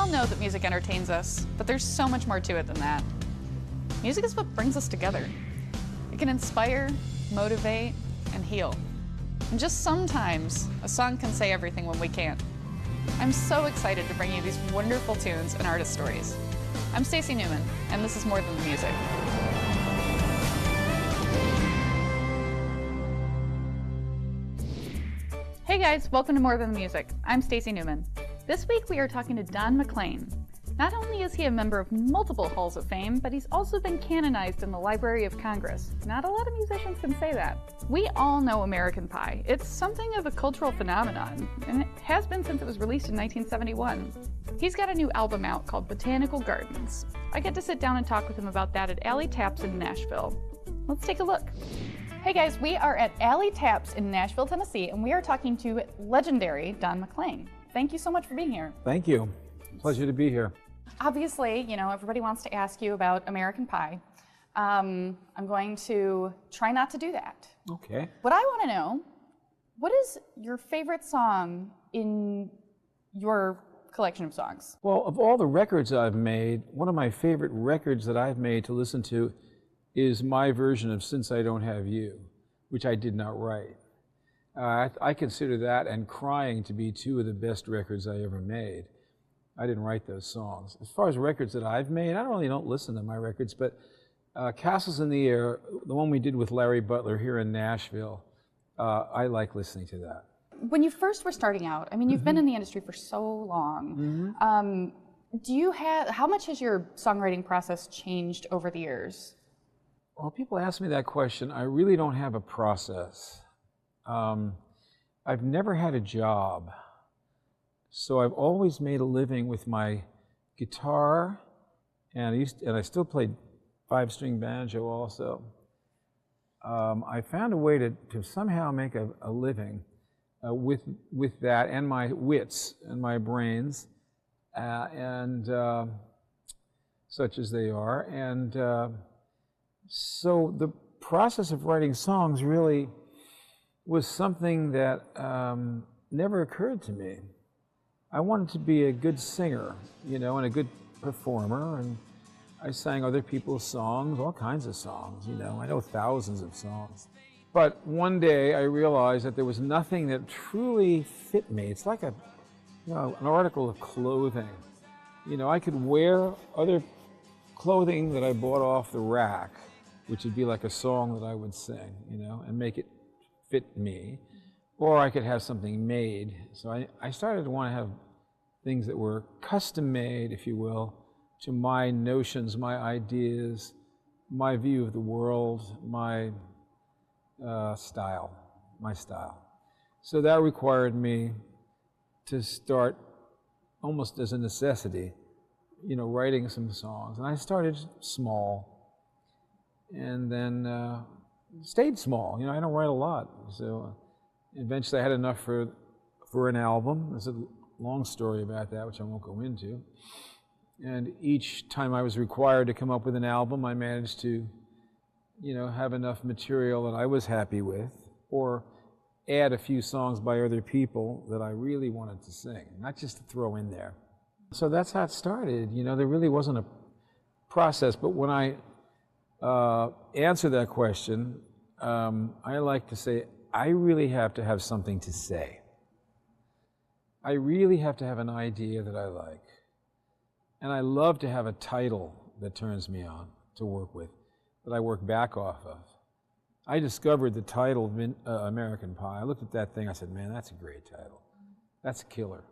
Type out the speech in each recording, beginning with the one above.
all know that music entertains us, but there's so much more to it than that. Music is what brings us together. It can inspire, motivate, and heal. And just sometimes, a song can say everything when we can't. I'm so excited to bring you these wonderful tunes and artist stories. I'm Stacy Newman, and this is More Than the Music. Hey guys, welcome to More Than the Music. I'm Stacy Newman. This week we are talking to Don McLean. Not only is he a member of multiple halls of fame, but he's also been canonized in the Library of Congress. Not a lot of musicians can say that. We all know American Pie. It's something of a cultural phenomenon, and it has been since it was released in 1971. He's got a new album out called Botanical Gardens. I get to sit down and talk with him about that at Alley Taps in Nashville. Let's take a look. Hey guys, we are at Alley Taps in Nashville, Tennessee, and we are talking to legendary Don McLean. Thank you so much for being here. Thank you. Pleasure to be here. Obviously, you know, everybody wants to ask you about American Pie. I'm going to try not to do that. Okay. What I want to know, what is your favorite song in your collection of songs? Well, of all the records I've made, one of my favorite records that I've made to listen to is my version of Since I Don't Have You, which I did not write. I consider that and Crying to be two of the best records I ever made. I didn't write those songs. As far as records that I've made, I don't listen to my records, but Castles in the Air, the one we did with Larry Butler here in Nashville, I like listening to that. When you first were starting out, I mean, you've been in the industry for so long. How much has your songwriting process changed over the years? Well, people ask me that question. I really don't have a process. I've never had a job. So I've always made a living with my guitar, and I still played 5-string banjo also. I found a way to somehow make a living with that and my wits and my brains, such as they are. And so the process of writing songs really was something that never occurred to me. I wanted to be a good singer, you know, and a good performer, and I sang other people's songs, all kinds of songs, you know. I know thousands of songs. But one day I realized that there was nothing that truly fit me. It's like an article of clothing. You know, I could wear other clothing that I bought off the rack, which would be like a song that I would sing, you know, and make it fit me. Or I could have something made. So I started to want to have things that were custom made, if you will, to my notions, my ideas, my view of the world, my style. So that required me to start, almost as a necessity, you know, writing some songs. And I started small, and then stayed small. You know, I don't write a lot, so eventually I had enough for an album. There's a long story about that, which I won't go into. And each time I was required to come up with an album, I managed to, you know, have enough material that I was happy with, or add a few songs by other people that I really wanted to sing, not just to throw in there. So that's how it started. You know, there really wasn't a process, but when I answer that question, I like to say, I really have to have something to say. I really have to have an idea that I like. And I love to have a title that turns me on to work with, that I work back off of. I discovered the title American Pie. I looked at that thing, I said, man, that's a great title. That's a killer.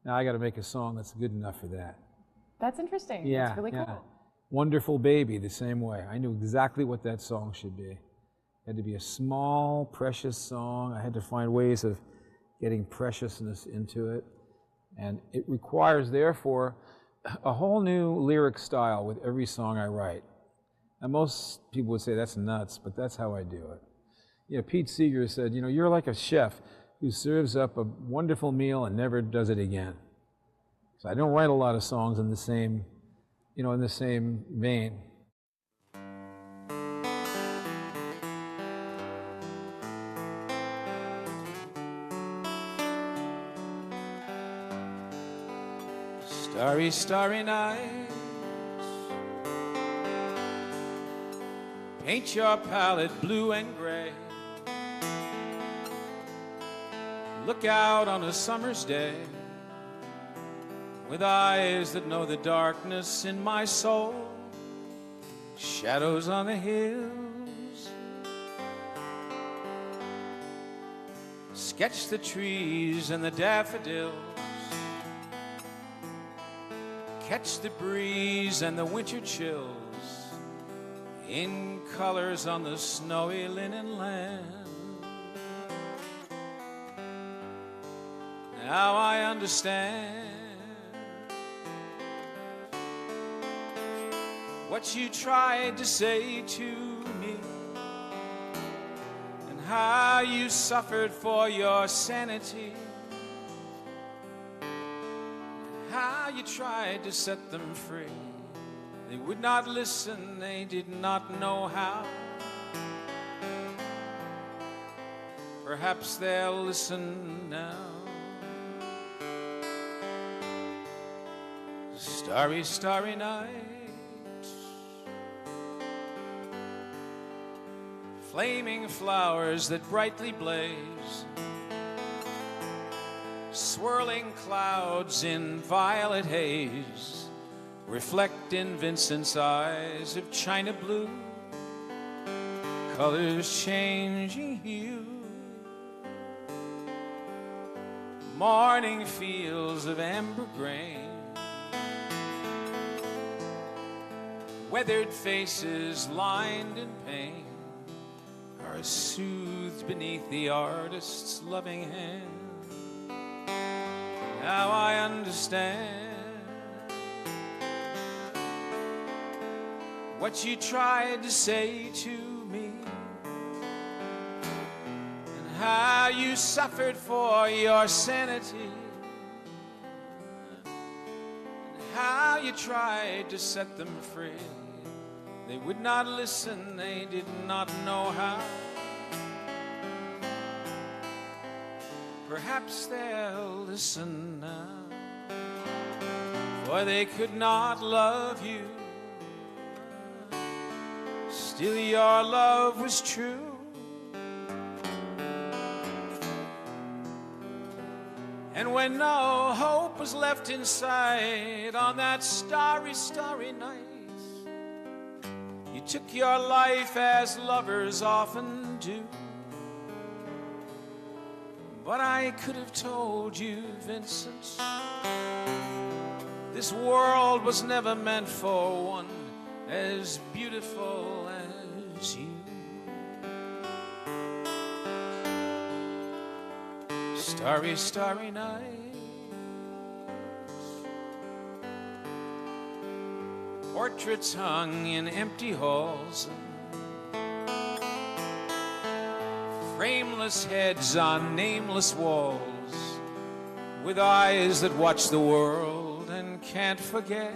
Now I got to make a song that's good enough for that. That's interesting. Yeah, that's really cool. Wonderful Baby, the same way. I knew exactly what that song should be. It had to be a small, precious song. I had to find ways of getting preciousness into it. And it requires, therefore, a whole new lyric style with every song I write. And most people would say that's nuts, but that's how I do it. You know, Pete Seeger said, you know, you're like a chef who serves up a wonderful meal and never does it again. So I don't write a lot of songs in the same, you know, in the same vein. Starry, starry night. Paint your palette blue and gray. Look out on a summer's day with eyes that know the darkness in my soul. Shadows on the hills. Sketch the trees and the daffodils. Catch the breeze and the winter chills in colors on the snowy linen land. Now I understand what you tried to say to me, and how you suffered for your sanity, and how you tried to set them free. They would not listen, they did not know how. Perhaps they'll listen now. Starry, starry night. Flaming flowers that brightly blaze. Swirling clouds in violet haze reflect in Vincent's eyes of china blue. Colors changing hue. Morning fields of amber grain. Weathered faces lined in pain are soothed beneath the artist's loving hand. Now I understand what you tried to say to me, and how you suffered for your sanity, and how you tried to set them free. They would not listen, they did not know how. Perhaps they'll listen now, for they could not love you. Still your love was true. And when no hope was left in sight on that starry, starry night, you took your life as lovers often do. But I could have told you, Vincent, this world was never meant for one as beautiful as you. Starry, starry night. Portraits hung in empty halls, frameless heads on nameless walls, with eyes that watch the world and can't forget,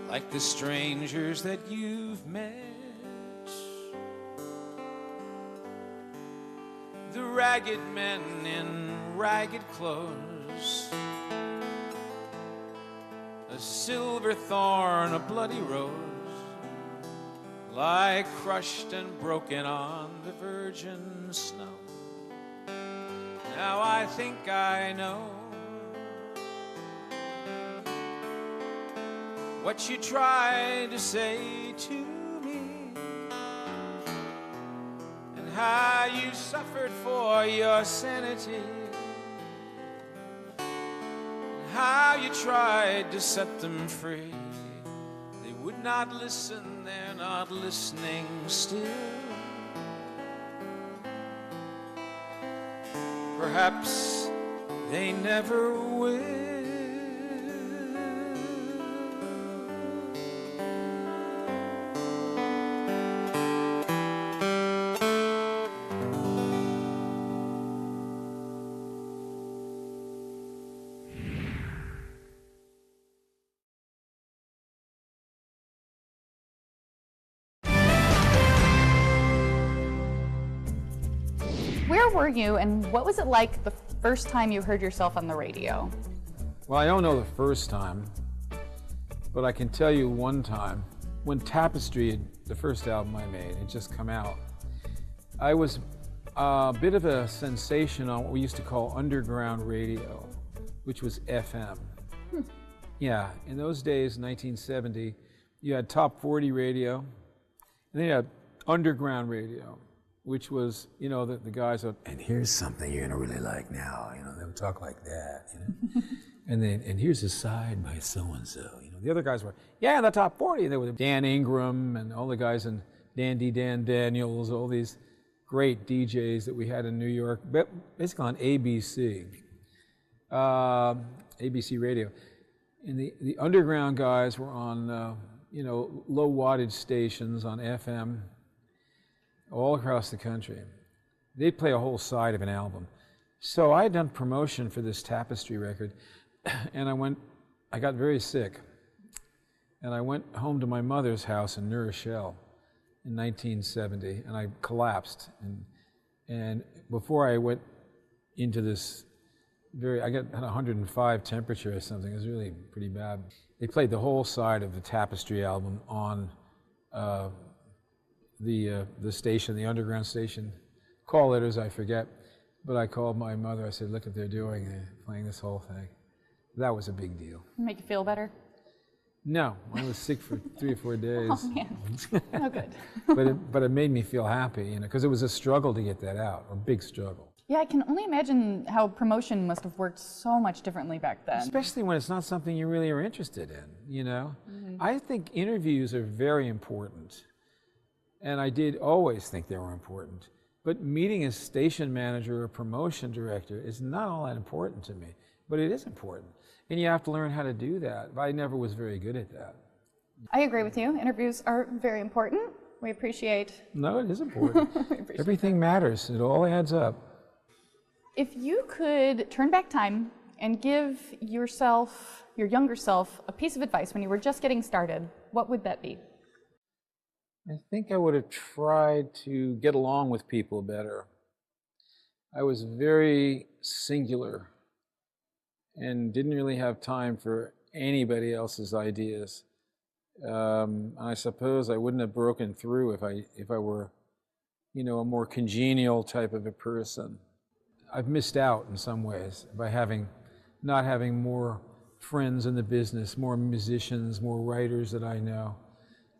like the strangers that you've met. The ragged men in ragged clothes, a silver thorn, a bloody rose, lie crushed and broken on the virgin snow. Now I think I know what you tried to say to me, and how you suffered for your sanity, and how you tried to set them free. They would not listen, they're not listening still. Perhaps they never will. Where were you, and what was it like the first time you heard yourself on the radio? Well, I don't know the first time, but I can tell you one time when Tapestry, the first album I made, had just come out. I was a bit of a sensation on what we used to call underground radio, which was FM. Yeah, in those days, 1970, you had top 40 radio, and then you had underground radio, which was, you know, the guys would, and here's something you're gonna really like now, you know, they would talk like that, you know. And here's a side by so-and-so, you know. The other guys were, yeah, the top 40, and they were Dan Ingram and all the guys in Dan Daniels, all these great DJs that we had in New York, basically on ABC, ABC radio. And the underground guys were on, you know, low wattage stations on FM all across the country. They'd play a whole side of an album. So I had done promotion for this Tapestry record, and I got very sick. And I went home to my mother's house in New Rochelle in 1970, and I collapsed. And before I went into this I got 105 temperature or something. It was really pretty bad. They played the whole side of the Tapestry album on the station, the underground station. Call letters, I forget. But I called my mother. I said, look what they're doing. They're playing this whole thing. That was a big deal. Make you feel better? No, I was sick for 3 or 4 days. Oh, man. Oh, good. but it made me feel happy, you know, because it was a struggle to get that out, a big struggle. Yeah, I can only imagine how promotion must have worked so much differently back then. Especially when it's not something you really are interested in, you know? I think interviews are very important. And I did always think they were important. But meeting a station manager or promotion director is not all that important to me. But it is important. And you have to learn how to do that. But I never was very good at that. I agree with you. Interviews are very important. We appreciate... No, it is important. Everything matters. It all adds up. If you could turn back time and give yourself, your younger self, a piece of advice when you were just getting started, what would that be? I think I would have tried to get along with people better. I was very singular and didn't really have time for anybody else's ideas. I suppose I wouldn't have broken through if I were, you know, a more congenial type of a person. I've missed out in some ways by not having more friends in the business, more musicians, more writers that I know.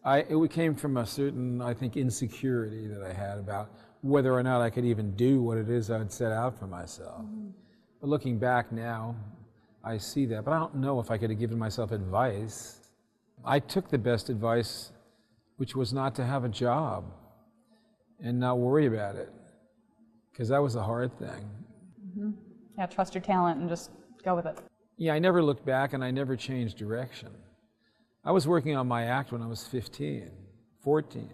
It came from a certain, I think, insecurity that I had about whether or not I could even do what it is I'd set out for myself. But looking back now, I see that, but I don't know if I could have given myself advice. I took the best advice, which was not to have a job and not worry about it, because that was the hard thing. Yeah, trust your talent and just go with it. Yeah, I never looked back and I never changed direction. I was working on my act when I was 15, 14.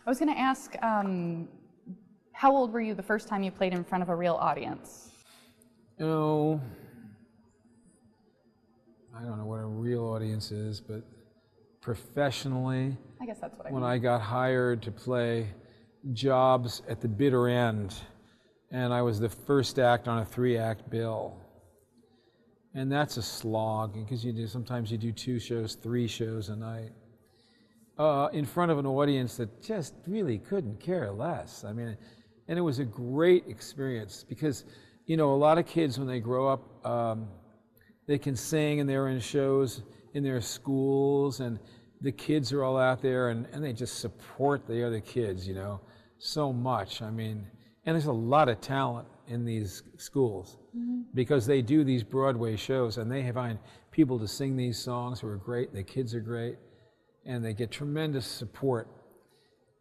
I was going to ask, how old were you the first time you played in front of a real audience? Oh, I don't know what a real audience is, but professionally, I guess that's what I when mean. I got hired to play jobs at the bitter end, and I was the first act on a 3-act bill. And that's a slog, because sometimes you do 2 shows, 3 shows a night, in front of an audience that just really couldn't care less. I mean, and it was a great experience, because, you know, a lot of kids when they grow up, they can sing and they're in shows in their schools, and the kids are all out there and they just support the other kids, you know, so much. I mean, and there's a lot of talent in these schools because they do these Broadway shows and they find people to sing these songs who are great, the kids are great, and they get tremendous support.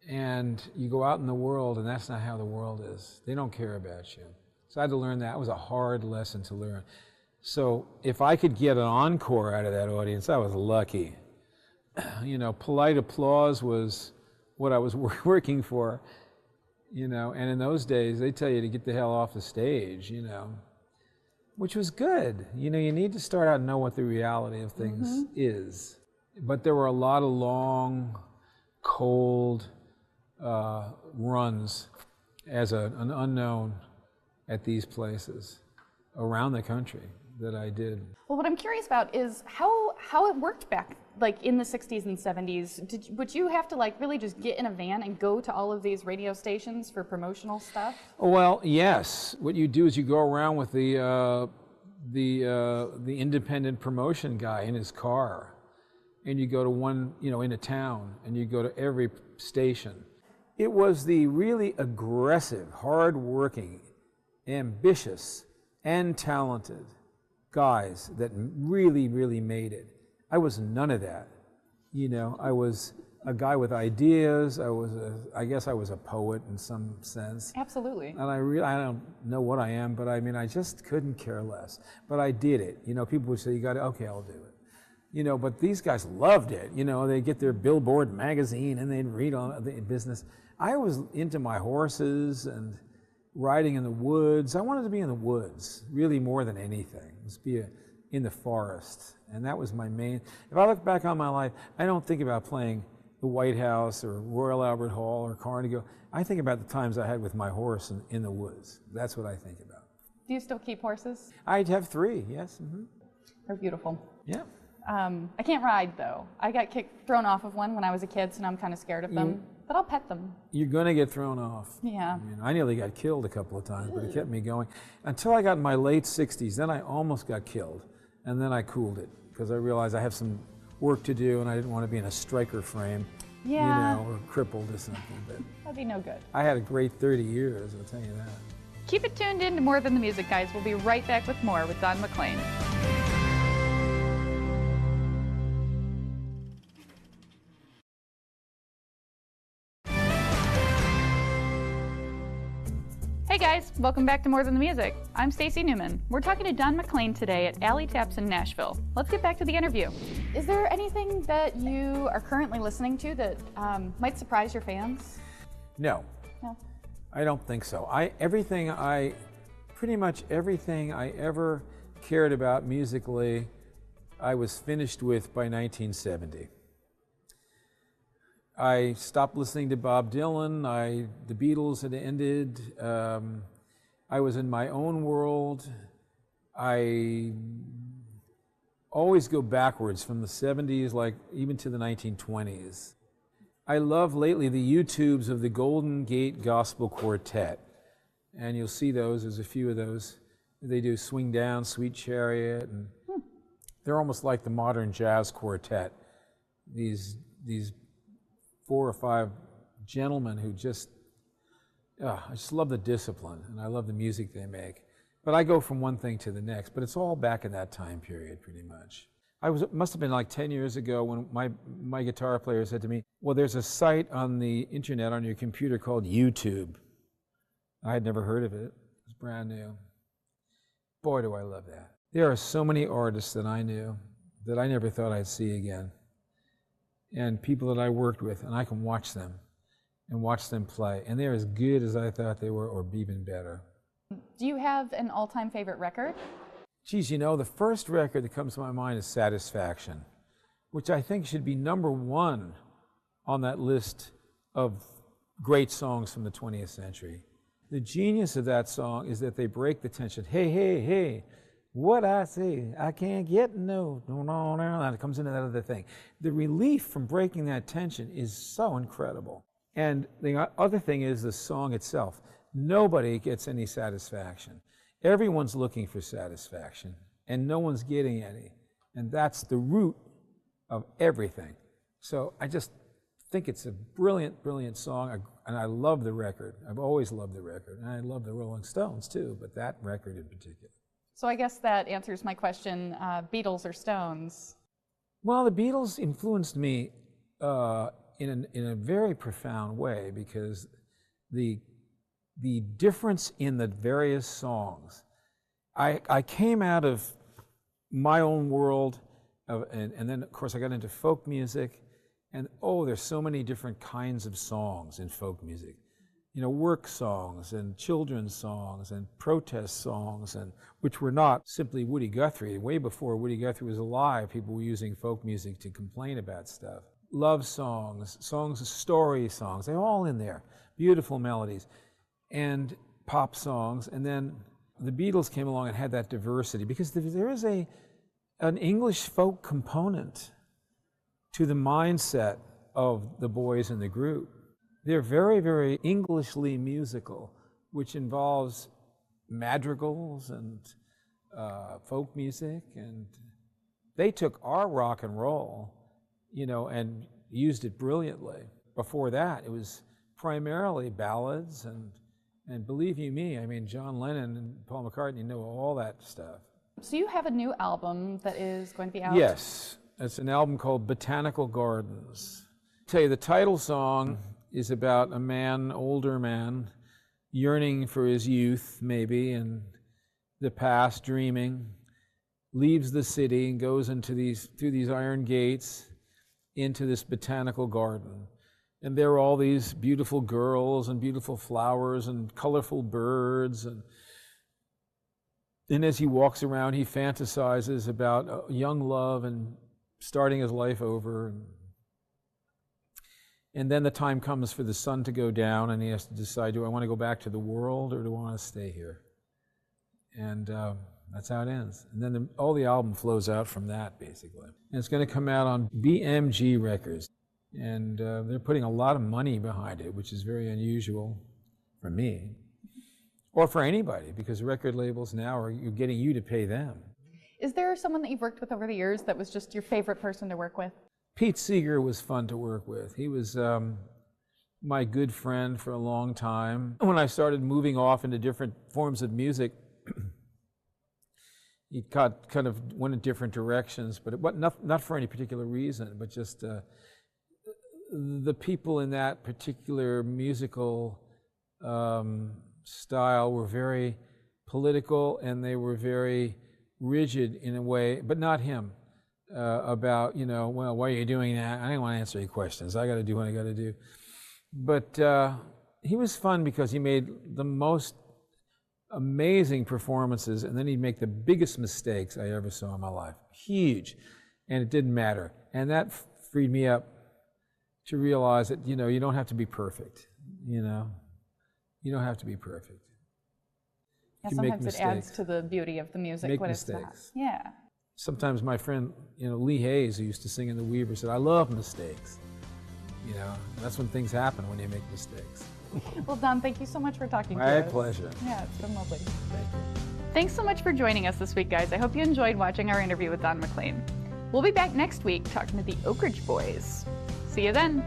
And you go out in the world and that's not how the world is. They don't care about you. So I had to learn that. It was a hard lesson to learn. So if I could get an encore out of that audience, I was lucky. You know, polite applause was what I was working for, you know, and in those days, they tell you to get the hell off the stage, you know, which was good. You know, you need to start out and know what the reality of things is. But there were a lot of long, cold runs as an unknown at these places around the country. that I did. Well, what I'm curious about is how it worked back, like in the 60s and 70s. Would you have to like really just get in a van and go to all of these radio stations for promotional stuff? Well, yes. What you do is you go around with the independent promotion guy in his car, and you go to one, in a town, and you go to every station. It was the really aggressive, hard-working, ambitious, and talented guys that really, really made it. I was none of that. I was a guy with ideas. I guess I was a poet in some sense. Absolutely. And I don't know what I am, but I just couldn't care less. But I did it. People would say, you got it, okay, I'll do it. But these guys loved it. They'd get their Billboard magazine and they'd read on the business. I was into my horses and riding in the woods. I wanted to be in the woods, really more than anything. Just be in the forest. And that was my main. If I look back on my life, I don't think about playing the White House or Royal Albert Hall or Carnegie. I think about the times I had with my horse in the woods. That's what I think about. Do you still keep horses? I'd have 3, yes. Mm-hmm. They're beautiful. Yeah. I can't ride though. I got thrown off of one when I was a kid, so now I'm kind of scared of them. But I'll pet them. You're going to get thrown off. Yeah. I nearly got killed a couple of times, but it kept me going. Until I got in my late 60s, then I almost got killed. And then I cooled it, because I realized I have some work to do, and I didn't want to be in a striker frame, or crippled or something. But that'd be no good. I had a great 30 years, I'll tell you that. Keep it tuned in to More Than the Music, guys. We'll be right back with more with Don McLean. Hey guys, welcome back to More Than the Music. I'm Stacy Newman. We're talking to Don McLean today at Alley Taps in Nashville. Let's get back to the interview. Is there anything that you are currently listening to that might surprise your fans? No. I don't think so. Pretty much everything I ever cared about musically, I was finished with by 1970. I stopped listening to Bob Dylan. The Beatles had ended. I was in my own world. I always go backwards from the 70s, like even to the 1920s. I love lately the YouTubes of the Golden Gate Gospel Quartet. And you'll see those, there's a few of those. They do Swing Down, Sweet Chariot, and they're almost like the modern jazz quartet. These 4 or 5 gentlemen who I just love the discipline, and I love the music they make. But I go from one thing to the next, but it's all back in that time period, pretty much. It must have been like 10 years ago when my guitar player said to me, well, there's a site on the internet on your computer called YouTube. I had never heard of it. It was brand new. Boy, do I love that. There are so many artists that I knew that I never thought I'd see again. And people that I worked with, and I can watch them and watch them play. And they're as good as I thought they were, or even better. Do you have an all-time favorite record? Geez, the first record that comes to my mind is Satisfaction, which I think should be #1 on that list of great songs from the 20th century. The genius of that song is that they break the tension. Hey, hey, hey, what I say, I can't get no, and it comes into that other thing. The relief from breaking that tension is so incredible. And the other thing is the song itself. Nobody gets any satisfaction. Everyone's looking for satisfaction, and no one's getting any. And that's the root of everything. So I just think it's a brilliant, brilliant song, and I love the record. I've always loved the record, and I love the Rolling Stones too, but that record in particular. So I guess that answers my question, Beatles or Stones? Well, the Beatles influenced me in a very profound way, because the difference in the various songs. I came out of my own world, and then of course I got into folk music, and there's so many different kinds of songs in folk music. Work songs and children's songs and protest songs, and which were not simply Woody Guthrie. Way before Woody Guthrie was alive, people were using folk music to complain about stuff. Love songs, story songs, they're all in there. Beautiful melodies. And pop songs, and then The Beatles came along and had that diversity because there is an English folk component to the mindset of the boys in the group. They're very, very Englishly musical, which involves madrigals and folk music, and they took our rock and roll, and used it brilliantly. Before that, it was primarily ballads, and believe you me, I mean, John Lennon and Paul McCartney know all that stuff. So you have a new album that is going to be out? Yes, it's an album called Botanical Gardens. I'll tell you, the title song is about a man, older man, yearning for his youth, maybe, and the past, dreaming, leaves the city and goes through these iron gates into this botanical garden. And there are all these beautiful girls and beautiful flowers and colorful birds. And as he walks around, he fantasizes about young love and starting his life over. And then the time comes for the sun to go down, and he has to decide, do I want to go back to the world or do I want to stay here? And that's how it ends. And then all the album flows out from that, basically. And it's going to come out on BMG Records. And they're putting a lot of money behind it, which is very unusual for me, or for anybody, because record labels now are getting you to pay them. Is there someone that you've worked with over the years that was just your favorite person to work with? Pete Seeger was fun to work with. He was my good friend for a long time. When I started moving off into different forms of music, he kind of went in different directions, but not for any particular reason, but just the people in that particular musical style were very political, and they were very rigid in a way, but not him, about, well, why are you doing that? I don't want to answer your questions. I got to do what I got to do. But he was fun because he made the most amazing performances, and then he'd make the biggest mistakes I ever saw in my life. Huge. And it didn't matter. And that freed me up to realize that, you don't have to be perfect, You don't have to be perfect. Yeah, sometimes it adds to the beauty of the music. Make when mistakes. It's not. Yeah. Sometimes my friend, Lee Hayes, who used to sing in the Weaver, said, I love mistakes. That's when things happen, when you make mistakes. Well, Don, thank you so much for talking to us. My pleasure. Yeah, it's been lovely. Thank you. Thanks so much for joining us this week, guys. I hope you enjoyed watching our interview with Don McLean. We'll be back next week talking to the Oak Ridge Boys. See you then.